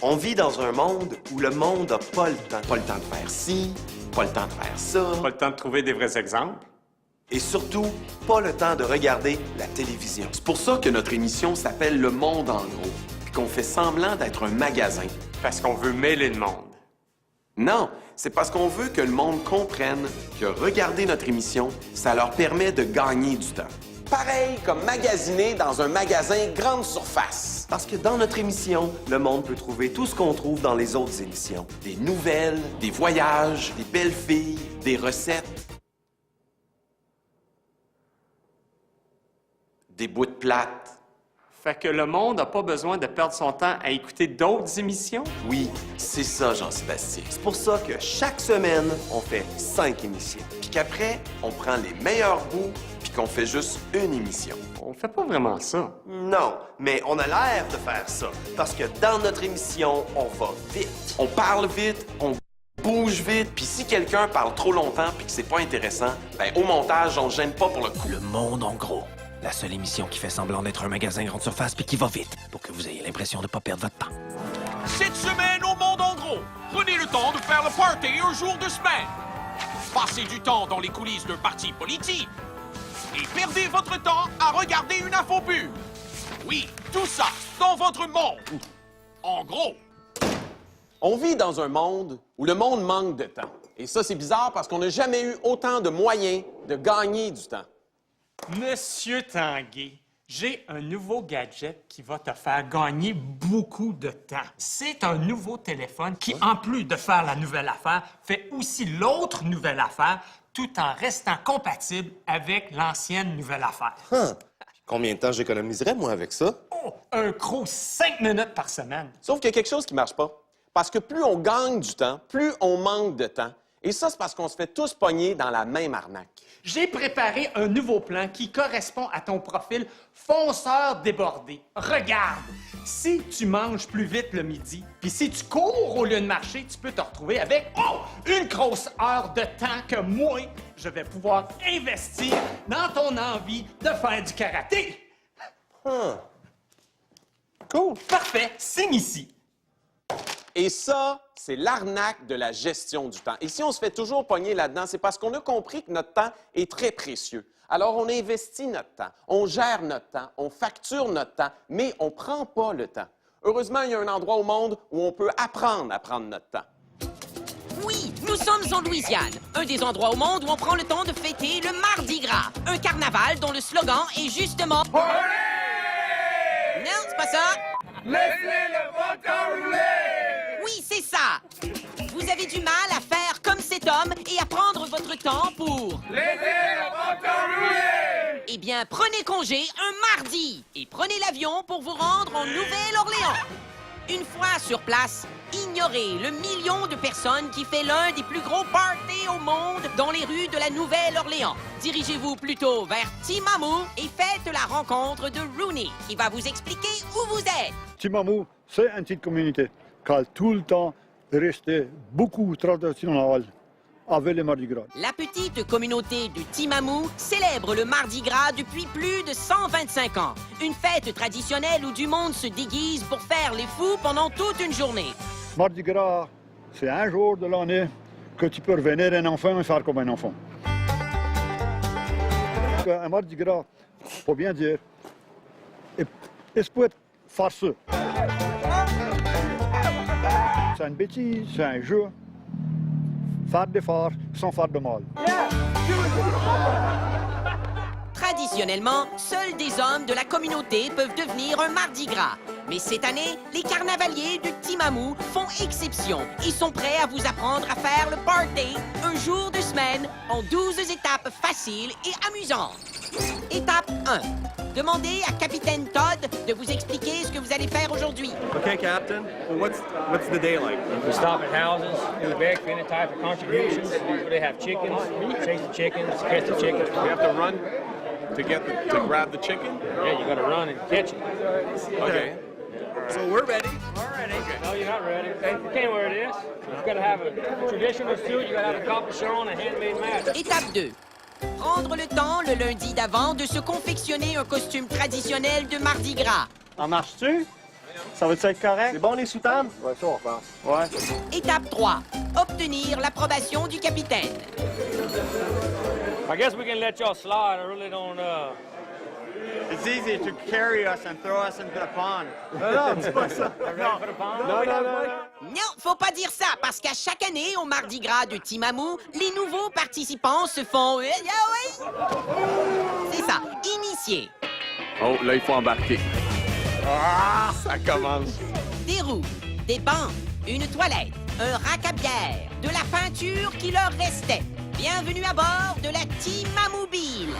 On vit dans un monde où le monde n'a pas le temps. Pas le temps de faire ci, pas le temps de faire ça. Pas le temps de trouver des vrais exemples. Et surtout, pas le temps de regarder la télévision. C'est pour ça que notre émission s'appelle Le Monde en gros, puis qu'on fait semblant d'être un magasin. Parce qu'on veut mêler le monde. Non, c'est parce qu'on veut que le monde comprenne que regarder notre émission, ça leur permet de gagner du temps. Pareil comme magasiner dans un magasin grande surface. Parce que dans notre émission, le monde peut trouver tout ce qu'on trouve dans les autres émissions. Des nouvelles, des voyages, des belles filles, des recettes, des bouts de plates. Fait que le monde n'a pas besoin de perdre son temps à écouter d'autres émissions? Oui, c'est ça, Jean-Sébastien. C'est pour ça que chaque semaine, on fait 5 émissions. Puis qu'après, on prend les meilleurs bouts, puis qu'on fait juste une émission. On fait pas vraiment ça. Non, mais on a l'air de faire ça. Parce que dans notre émission, on va vite. On parle vite, on bouge vite, puis si quelqu'un parle trop longtemps puis que c'est pas intéressant, ben au montage, on se gêne pas pour le coup. Le Monde en gros. La seule émission qui fait semblant d'être un magasin grande surface puis qui va vite pour que vous ayez l'impression de ne pas perdre votre temps. Cette semaine au Monde en gros, prenez le temps de faire le party un jour de semaine. Passez du temps dans les coulisses d'un parti politique. Et perdez votre temps à regarder une infopub. Oui, tout ça dans votre monde. En gros. On vit dans un monde où le monde manque de temps. Et ça, c'est bizarre parce qu'on n'a jamais eu autant de moyens de gagner du temps. Monsieur Tanguay, j'ai un nouveau gadget qui va te faire gagner beaucoup de temps. C'est un nouveau téléphone qui, en plus de faire la nouvelle affaire, fait aussi l'autre nouvelle affaire tout en restant compatible avec l'ancienne nouvelle affaire. Combien de temps j'économiserais, moi, avec ça? Oh, un gros 5 minutes par semaine. Sauf qu'il y a quelque chose qui marche pas. Parce que plus on gagne du temps, plus on manque de temps. Et ça, c'est parce qu'on se fait tous pogner dans la même arnaque. J'ai préparé un nouveau plan qui correspond à ton profil fonceur débordé. Regarde, si tu manges plus vite le midi, puis si tu cours au lieu de marcher, tu peux te retrouver avec une grosse heure de temps que moi, je vais pouvoir investir dans ton envie de faire du karaté. Cool. Parfait, signe ici. Et ça, c'est l'arnaque de la gestion du temps. Et si on se fait toujours pogner là-dedans, c'est parce qu'on a compris que notre temps est très précieux. Alors, on investit notre temps, on gère notre temps, on facture notre temps, mais on ne prend pas le temps. Heureusement, il y a un endroit au monde où on peut apprendre à prendre notre temps. Oui, nous sommes en Louisiane, un des endroits au monde où on prend le temps de fêter le Mardi Gras, un carnaval dont le slogan est justement... Party! Non, c'est pas ça. Laissez le bâton rouler! Oui, c'est ça. Vous avez du mal à faire comme cet homme et à prendre votre temps pour... Laissez le bâton rouler! Eh bien, prenez congé un mardi et prenez l'avion pour vous rendre en Nouvelle-Orléans. Une fois sur place, ignorez le million de personnes qui fait l'un des plus gros parties au monde dans les rues de la Nouvelle-Orléans. Dirigez-vous plutôt vers Timamou et faites la rencontre de Rooney, qui va vous expliquer où vous êtes. Timamou, c'est une petite communauté qui a tout le temps resté beaucoup traditionnelle avec le Mardi Gras. La petite communauté de Timamou célèbre le Mardi Gras depuis plus de 125 ans. Une fête traditionnelle où du monde se déguise pour faire les fous pendant toute une journée. Mardi Gras, c'est un jour de l'année que tu peux revenir un enfant et faire comme un enfant. Un Mardi Gras, il faut bien dire, il peut être farceux. C'est une bêtise, c'est un jeu. Faire des farces sans faire de mal. Traditionnellement, seuls des hommes de la communauté peuvent devenir un Mardi Gras. Mais cette année, les carnavaliers de Timamou font exception et sont prêts à vous apprendre à faire le party un jour de semaine en 12 étapes faciles et amusantes. Étape 1. Demandez à Capitaine Todd de vous expliquer ce que vous allez faire aujourd'hui. Okay, Captain. Well, what's the day like? We stop at houses in the back for any type of contributions. Where they have chickens, chase the chickens, catch the chickens. We have to run to grab the chicken? Yeah, you got to run and catch it. Okay. So we're ready. We're ready. No, you're not ready. You can't wear this. You got to have a traditional suit. You got to have a capuchon, a handmade mask. Étape 2. Prendre le temps le lundi d'avant de se confectionner un costume traditionnel de Mardi Gras. En marches-tu? Ça va-tu être correct? C'est bon, les soutanes? Ouais, ça, on pense. Ouais. Étape 3. Obtenir l'approbation du capitaine. I guess we can let y'all slide. I really don't, It's easy to carry us and throw us into the pond. Non, dis pas ça. Non, faut pas dire ça, parce qu'à chaque année, au Mardi Gras de Timamou, les nouveaux participants se font... C'est ça, initiés. Oh, là, il faut embarquer. Ah, ça commence. Des roues, des bancs, une toilette, un rack à bière, de la peinture qui leur restait. Bienvenue à bord de la Timamobile.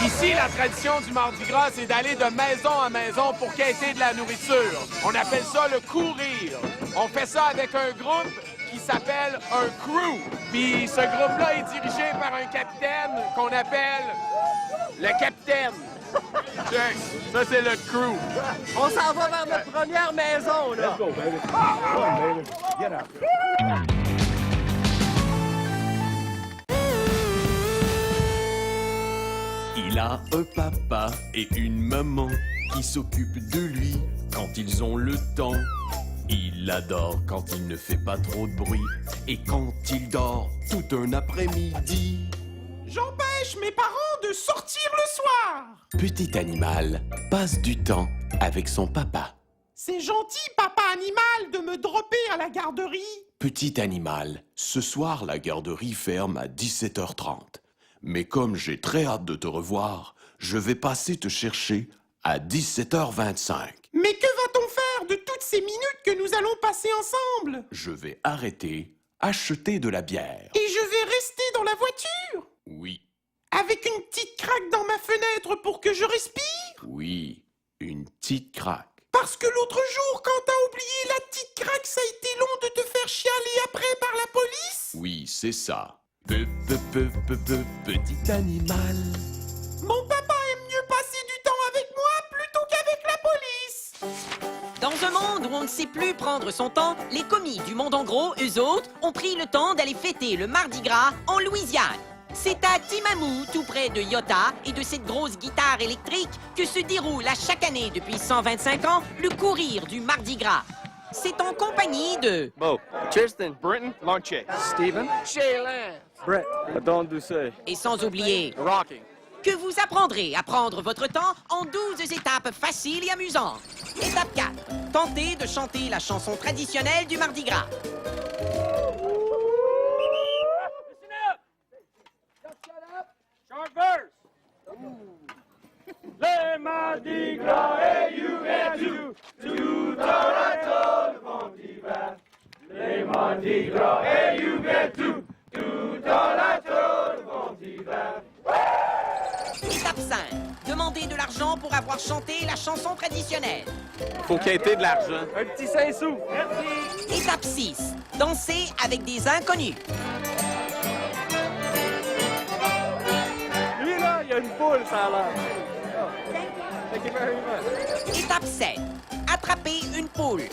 Ici, la tradition du Mardi Gras, c'est d'aller de maison en maison pour quêter de la nourriture. On appelle ça le courir. On fait ça avec un groupe qui s'appelle un crew. Puis ce groupe-là est dirigé par un capitaine qu'on appelle le capitaine. Check. Ça, c'est le crew. On s'en va vers notre première maison, là. Let's go, baby. Come on, baby. Get out. Il a un papa et une maman qui s'occupent de lui quand ils ont le temps. Il adore quand il ne fait pas trop de bruit et quand il dort tout un après-midi. J'empêche mes parents de sortir le soir. Petit animal passe du temps avec son papa. C'est gentil, papa animal, de me dropper à la garderie. Petit animal, ce soir la garderie ferme à 17h30. Mais comme j'ai très hâte de te revoir, je vais passer te chercher à 17h25. Mais que va-t-on faire de toutes ces minutes que nous allons passer ensemble? Je vais arrêter, acheter de la bière. Et je vais rester dans la voiture? Oui, Avec une petite craque dans ma fenêtre pour que je respire? oui, une petite craque. Parce que l'autre jour, quand t'as oublié la petite craque, ça a été long de te faire chialer après par la police? Oui, c'est ça. Petit animal. Mon papa aime mieux passer du temps avec moi plutôt qu'avec la police. Dans un monde où on ne sait plus prendre son temps, les commis du monde en gros, eux autres, ont pris le temps d'aller fêter le Mardi Gras en Louisiane. C'est à Timamou, tout près de Yota, et de cette grosse guitare électrique que se déroule à chaque année depuis 125 ans le courir du Mardi Gras. C'est en compagnie de... Bo, Tristan, Britton, Lanche, Steven, Shaylan. Brett, Adon Doucet, Et sans oublier Rocking. que vous apprendrez à prendre votre temps en 12 étapes faciles et amusantes. Étape 4. Tentez de chanter la chanson traditionnelle du Mardi Gras. Short verse. Les Mardi Gras et you get to Toronto le Mardi Gras. Les Mardi Gras et you get to Toronto le Mardi Gras. Étape 5. Demandez de l'argent pour avoir chanté la chanson traditionnelle. Faut quêter de l'argent. Un petit 5 sous. Étape 6. Danser avec des inconnus. Lui, là, il y a une poule, ça a l'air. Thank you very much. Étape 7. Attraper une poule.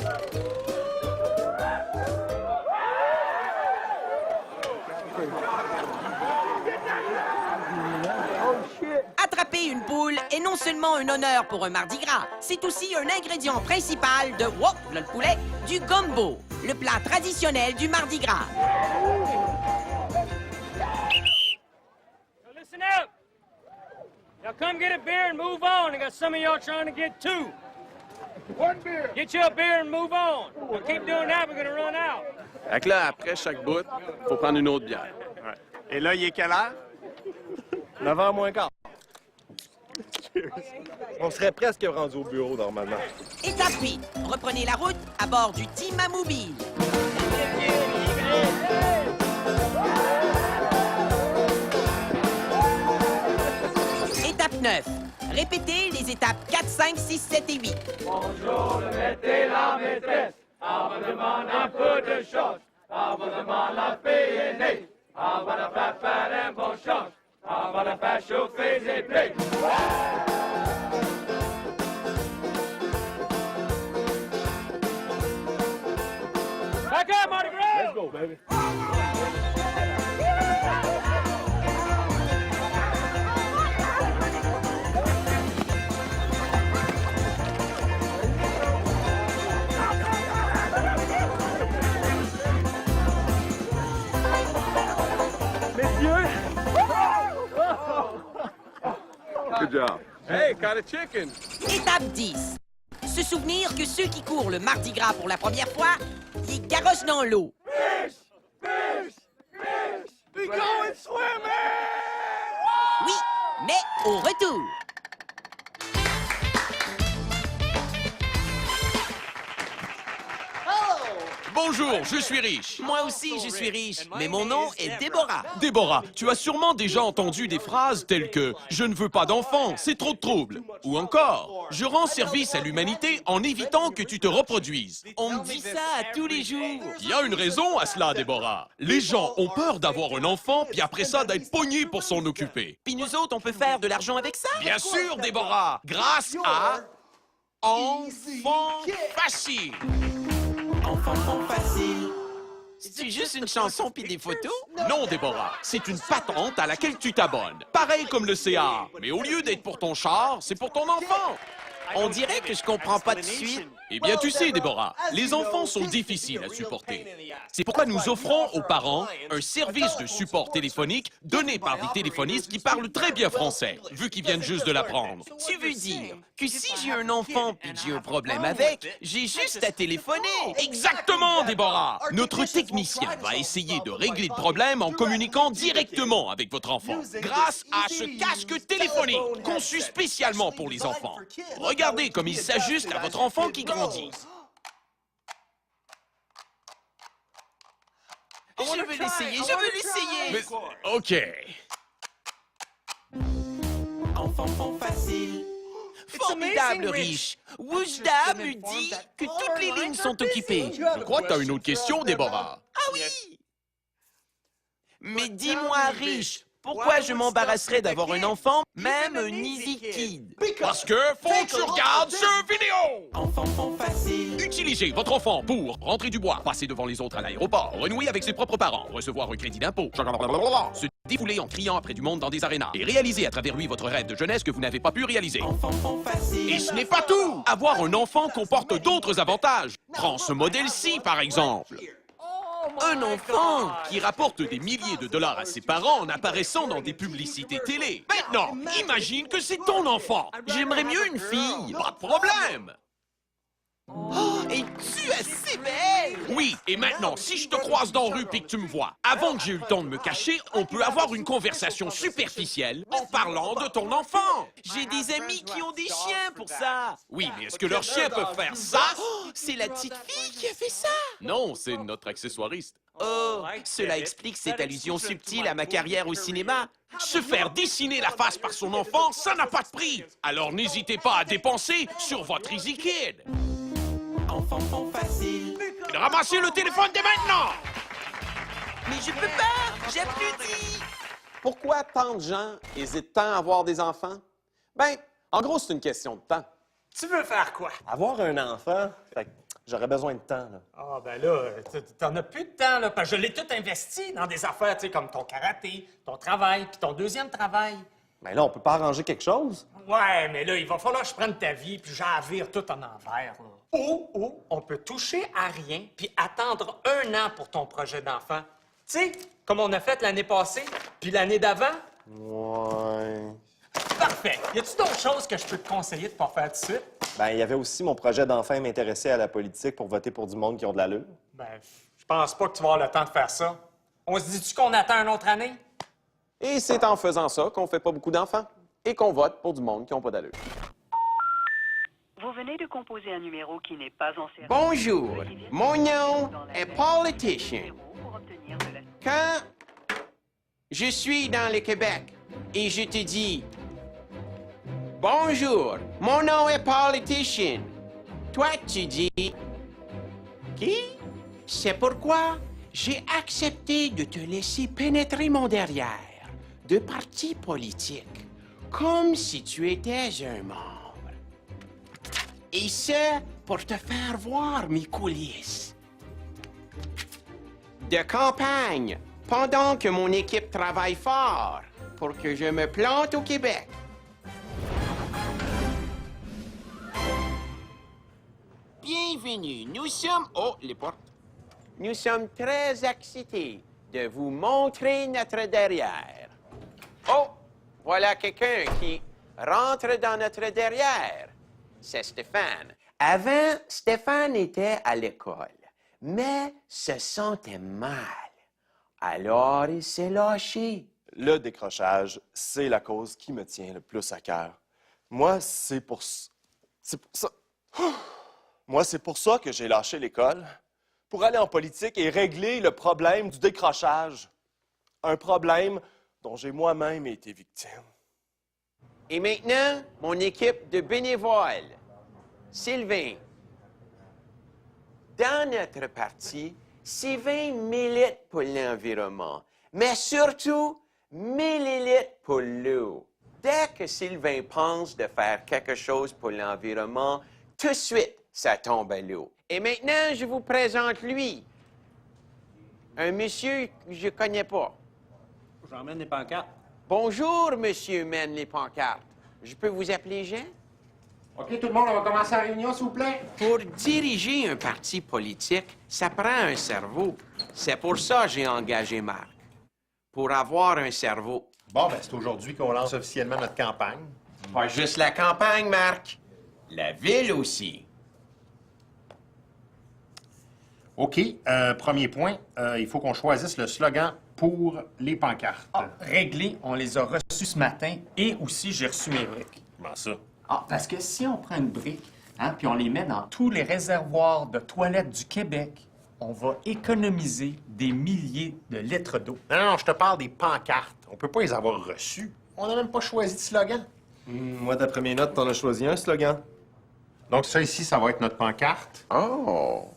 Attraper une poule est non seulement un honneur pour un Mardi Gras, c'est aussi un ingrédient principal de le poulet, du gumbo, le plat traditionnel du Mardi Gras. Now listen up. Now come get a beer and move on. I got some of y'all trying to get two. One beer. Get you a beer and move on. Now keep doing that, we're gonna run out. Fait que là, après chaque bout, faut prendre une autre bière. Ouais. Et là, il est quelle heure? 9h moins quart. Cheers. On serait presque rendu au bureau, normalement. Étape 8. Reprenez la route à bord du Timamobile. Étape 9. Répétez les étapes 4, 5, 6, 7 et 8. Bonjour, le maître et la maîtresse. Abonnement un peu de chose. Abonnement la payer. Avant de faire un bon change. Avant de faire chauffer les blés. Back up, Mardi Gras! Let's go, baby. Good job. Hey, got a chicken. Étape 10. Se souvenir que ceux qui courent le Mardi Gras pour la première fois, ils garochent dans l'eau. We going swimming! Oui, mais au retour. Bonjour, je suis riche. Moi aussi, je suis riche, mais mon nom est Déborah. Déborah, tu as sûrement déjà entendu des phrases telles que « Je ne veux pas d'enfants, c'est trop de troubles » ou encore « Je rends service à l'humanité en évitant que tu te reproduises ». On me dit ça à tous les jours. Il y a une raison à cela, Déborah. Les gens ont peur d'avoir un enfant, puis après ça, d'être pognés pour s'en occuper. Puis nous autres, on peut faire de l'argent avec ça? Bien sûr, Déborah, grâce à Enfant Facile. Enfant facile. C'est juste une chanson puis des photos? Non, Déborah, c'est une patente à laquelle tu t'abonnes. Pareil comme le CA. Mais au lieu d'être pour ton char, c'est pour ton enfant. On dirait que je comprends pas de suite. Eh bien, tu sais, Déborah, les enfants sont difficiles à supporter. C'est pourquoi nous offrons aux parents un service de support téléphonique donné par des téléphonistes qui parlent très bien français, vu qu'ils viennent juste de l'apprendre. Tu veux dire que si j'ai un enfant puis que j'ai un problème avec, j'ai juste à téléphoner? Exactement, Déborah! Notre technicien va essayer de régler le problème en communiquant directement avec votre enfant, grâce à ce casque téléphonique conçu spécialement pour les enfants. Regardez comme il s'ajuste à votre enfant qui grandit. Je veux l'essayer. OK. Enfant facile. Formidable, riche. Wujda me dit que toutes les lignes sont occupées. Je crois que tu as une autre question, Déborah. Ah oui! Mais dis-moi, riche, pourquoi je m'embarrasserais d'avoir un enfant, même un easy kid? Parce que faut que tu regardes cette vidéo! Enfant facile. Utilisez votre enfant pour rentrer du bois, passer devant les autres à l'aéroport, renouer avec ses propres parents, recevoir un crédit d'impôt, se défouler en criant après du monde dans des arénas et réaliser à travers lui votre rêve de jeunesse que vous n'avez pas pu réaliser. Enfant facile. Et ce n'est pas tout! Avoir un enfant comporte d'autres avantages. Prends ce modèle-ci, par exemple. Un enfant qui rapporte des milliers de dollars à ses parents en apparaissant dans des publicités télé. Maintenant, imagine que c'est ton enfant. J'aimerais mieux une fille. Pas de problème. Oh, es-tu assez belle? Oui, et maintenant, si je te croise dans la rue et que tu me vois, avant que j'ai eu le temps de me cacher, on peut avoir une conversation superficielle en parlant de ton enfant. J'ai des amis qui ont des chiens pour ça. Oui, mais est-ce que leurs chiens peuvent faire ça? Oh, c'est la petite fille qui a fait ça. Non, c'est notre accessoiriste. Oh, cela explique cette allusion subtile à ma carrière au cinéma. Se faire dessiner la face par son enfant, ça n'a pas de prix. Alors n'hésitez pas à dépenser sur votre Easy Kid. Enfant facile. Ramassez le téléphone dès maintenant! Mais je peux pas, j'applaudis. Pourquoi tant de gens hésitent tant à avoir des enfants? Ben, en gros, c'est une question de temps. Tu veux faire quoi? Avoir un enfant, fait que j'aurais besoin de temps, là. Ah, ben là, t'en as plus de temps, là, parce que je l'ai tout investi dans des affaires, tu sais, comme ton karaté, ton travail, puis ton deuxième travail. Mais là, on peut pas arranger quelque chose? Ouais, mais là, il va falloir que je prenne ta vie, puis j'en vire tout en envers, là. Ou, on peut toucher à rien, puis attendre 1 an pour ton projet d'enfant. Tu sais, comme on a fait l'année passée, puis l'année d'avant. Ouais. Parfait. Y a-tu d'autres choses que je peux te conseiller de pas faire tout de suite? Ben, il y avait aussi mon projet d'enfant m'intéresser à la politique pour voter pour du monde qui ont de l'allure. Ben, je pense pas que tu vas avoir le temps de faire ça. On se dit-tu qu'on attend une autre année? Et c'est en faisant ça qu'on fait pas beaucoup d'enfants et qu'on vote pour du monde qui n'ont pas d'allure. Vous venez de composer un numéro qui n'est pas en série. Bonjour, mon nom est Politician. Quand je suis dans le Québec et je te dis « Bonjour, mon nom est Politician », toi tu dis « Qui? » C'est pourquoi j'ai accepté de te laisser pénétrer mon derrière de parti politique, comme si tu étais un membre. Et ça, pour te faire voir mes coulisses de campagne, pendant que mon équipe travaille fort pour que je me plante au Québec. Bienvenue, nous sommes... Oh, les portes. Nous sommes très excités de vous montrer notre derrière. Oh, voilà quelqu'un qui rentre dans notre derrière. C'est Stéphane. Avant, Stéphane était à l'école, mais se sentait mal. Alors, il s'est lâché. Le décrochage, c'est la cause qui me tient le plus à cœur. Moi, c'est pour ça... Moi, c'est pour ça que j'ai lâché l'école, pour aller en politique et régler le problème du décrochage. Un problème dont j'ai moi-même été victime. Et maintenant, mon équipe de bénévoles. Sylvain. Dans notre parti, Sylvain milite pour l'environnement, mais surtout milite pour l'eau. Dès que Sylvain pense de faire quelque chose pour l'environnement, tout de suite, ça tombe à l'eau. Et maintenant, je vous présente lui. Un monsieur que je connais pas. J'emmène les pancartes. Bonjour, monsieur mène les pancartes. Je peux vous appeler Jean? OK, tout le monde, on va commencer la réunion, s'il vous plaît. Pour diriger un parti politique, ça prend un cerveau. C'est pour ça que j'ai engagé Marc. Pour avoir un cerveau. Bon, ben c'est aujourd'hui qu'on lance officiellement notre campagne. Pas juste la campagne, Marc. La ville aussi. OK, premier point, il faut qu'on choisisse le slogan pour les pancartes. Réglé, on les a reçus ce matin et aussi j'ai reçu mes briques. Comment ça? Parce que si on prend une brique, puis on les met dans tous les réservoirs de toilettes du Québec, on va économiser des milliers de litres d'eau. Non, je te parle des pancartes. On peut pas les avoir reçues. On n'a même pas choisi de slogan. Moi, d'après mes notes, t'en as choisi un slogan. Donc ça ici, ça va être notre pancarte. Oh!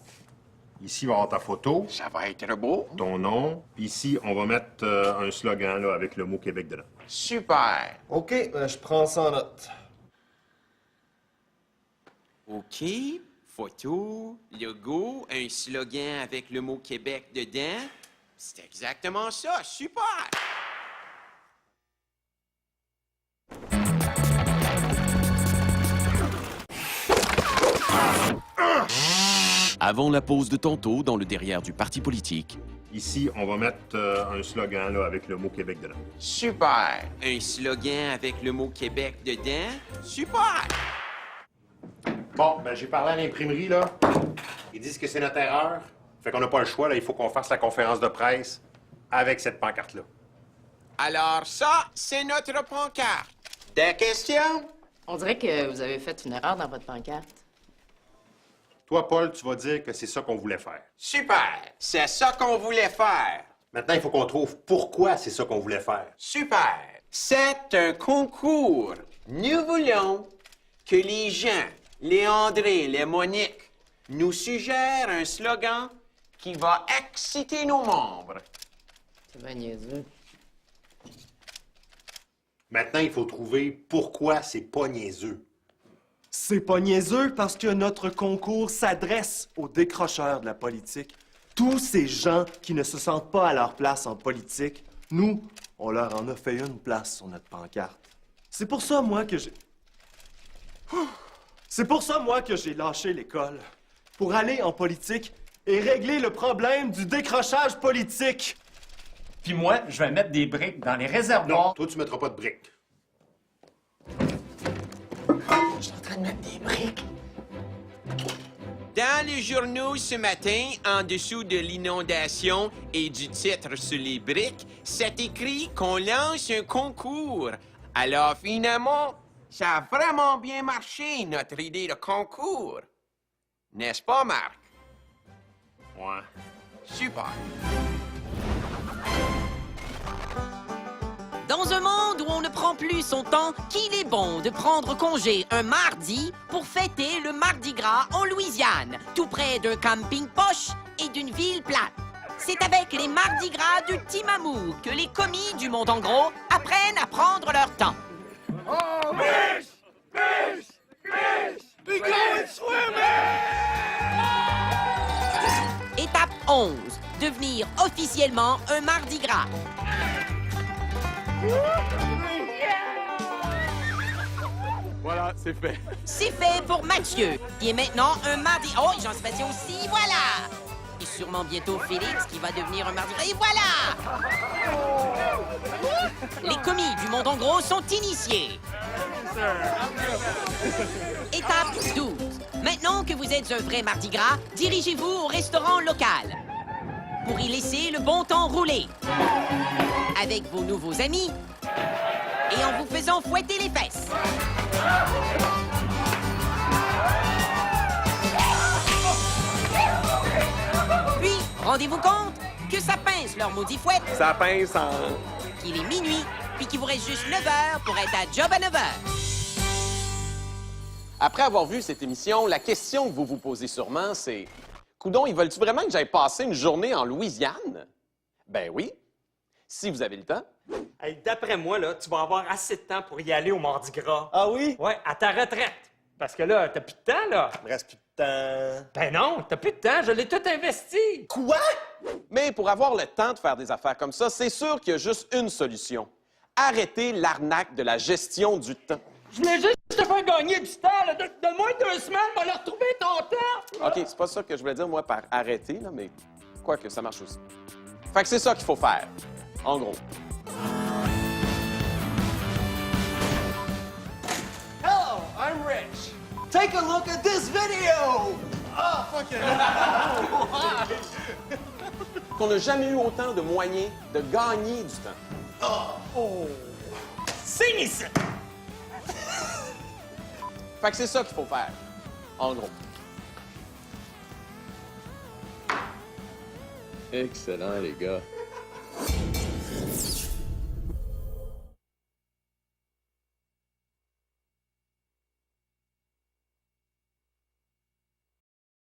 Ici, il va y avoir ta photo. Ça va être beau. Ton nom. Puis ici, on va mettre un slogan là, avec le mot Québec dedans. Super. OK, je prends ça en note. OK. Photo, logo, un slogan avec le mot Québec dedans. C'est exactement ça. Super. Avant la pause de tantôt dans le derrière du parti politique, Ici, on va mettre un slogan là, avec le mot Québec dedans. Super. Un slogan avec le mot Québec dedans. Super. Bon, ben j'ai parlé à l'imprimerie, là. Ils disent que c'est notre erreur. Fait qu'on n'a pas le choix, là. Il faut qu'on fasse la conférence de presse avec cette pancarte-là. Alors ça, c'est notre pancarte. Des questions? On dirait que vous avez fait une erreur dans votre pancarte. Toi, Paul, tu vas dire que c'est ça qu'on voulait faire. Super. C'est ça qu'on voulait faire. Maintenant, il faut qu'on trouve pourquoi c'est ça qu'on voulait faire. Super. C'est un concours. Nous voulons que les gens, les André, les Monique, nous suggèrent un slogan qui va exciter nos membres. C'est bien niaiseux. Maintenant, il faut trouver pourquoi c'est pas niaiseux. C'est pas niaiseux parce que notre concours s'adresse aux décrocheurs de la politique. Tous ces gens qui ne se sentent pas à leur place en politique, nous, on leur en a fait une place sur notre pancarte. C'est pour ça, moi, que j'ai... C'est pour ça, moi, que j'ai lâché l'école. Pour aller en politique et régler le problème du décrochage politique. Puis moi, je vais mettre des briques dans les réservoirs. Non, toi, tu mettras pas de briques. Je suis en train de mettre des briques. Dans les journaux ce matin, en dessous de l'inondation et du titre sur les briques, c'est écrit qu'on lance un concours. Alors finalement, ça a vraiment bien marché, notre idée de concours. N'est-ce pas, Marc? Ouais. Super. Dans un monde où on ne prend plus son temps, qu'il est bon de prendre congé un mardi pour fêter le Mardi Gras en Louisiane, tout près d'un camping poche et d'une ville plate. C'est avec les Mardi Gras du Timamou que les commis du monde en gros apprennent à prendre leur temps. Oh, fish! Fish! Fish! We going swimming! Étape 11. Devenir officiellement un Mardi Gras. Voilà, c'est fait. C'est fait pour Mathieu, qui est maintenant un mardi... Oh, Jean Sébastien aussi, voilà! Et sûrement bientôt Félix, qui va devenir un mardi... Et voilà! Les commis du monde en gros sont initiés. Étape 12. Maintenant que vous êtes un vrai Mardi Gras, dirigez-vous au restaurant local pour y laisser le bon temps rouler avec vos nouveaux amis et en vous faisant fouetter les fesses. Puis, rendez-vous compte que ça pince leur maudit fouette, Ça pince en... qu'il est minuit, puis qu'il vous reste juste 9 heures pour être à job à 9 heures. Après avoir vu cette émission, la question que vous vous posez sûrement, c'est... Coudon, ils veulent-tu vraiment que j'aille passer une journée en Louisiane? Ben oui, si vous avez le temps. Hey, d'après moi, là, tu vas avoir assez de temps pour y aller au Mardi Gras. Ah oui? Ouais, à ta retraite. Parce que là, t'as plus de temps, là. Il me reste plus de temps. Ben non, t'as plus de temps, je l'ai tout investi. Quoi? Mais pour avoir le temps de faire des affaires comme ça, c'est sûr qu'il y a juste une solution. Arrêtez l'arnaque de la gestion du temps. Je voulais juste te faire gagner du temps, là. Donne-moi 2 semaines, on va retrouver ton temps. OK, c'est pas ça que je voulais dire, moi, par arrêter, là, mais quoi que ça marche aussi. Fait que c'est ça qu'il faut faire, en gros. Hello, I'm Rich. Take a look at this video! Oh, fuck it! Qu'on n'a jamais eu autant de moyens de gagner du temps. Oh! Signe ici! Fait que c'est ça qu'il faut faire, en gros. Excellent, les gars.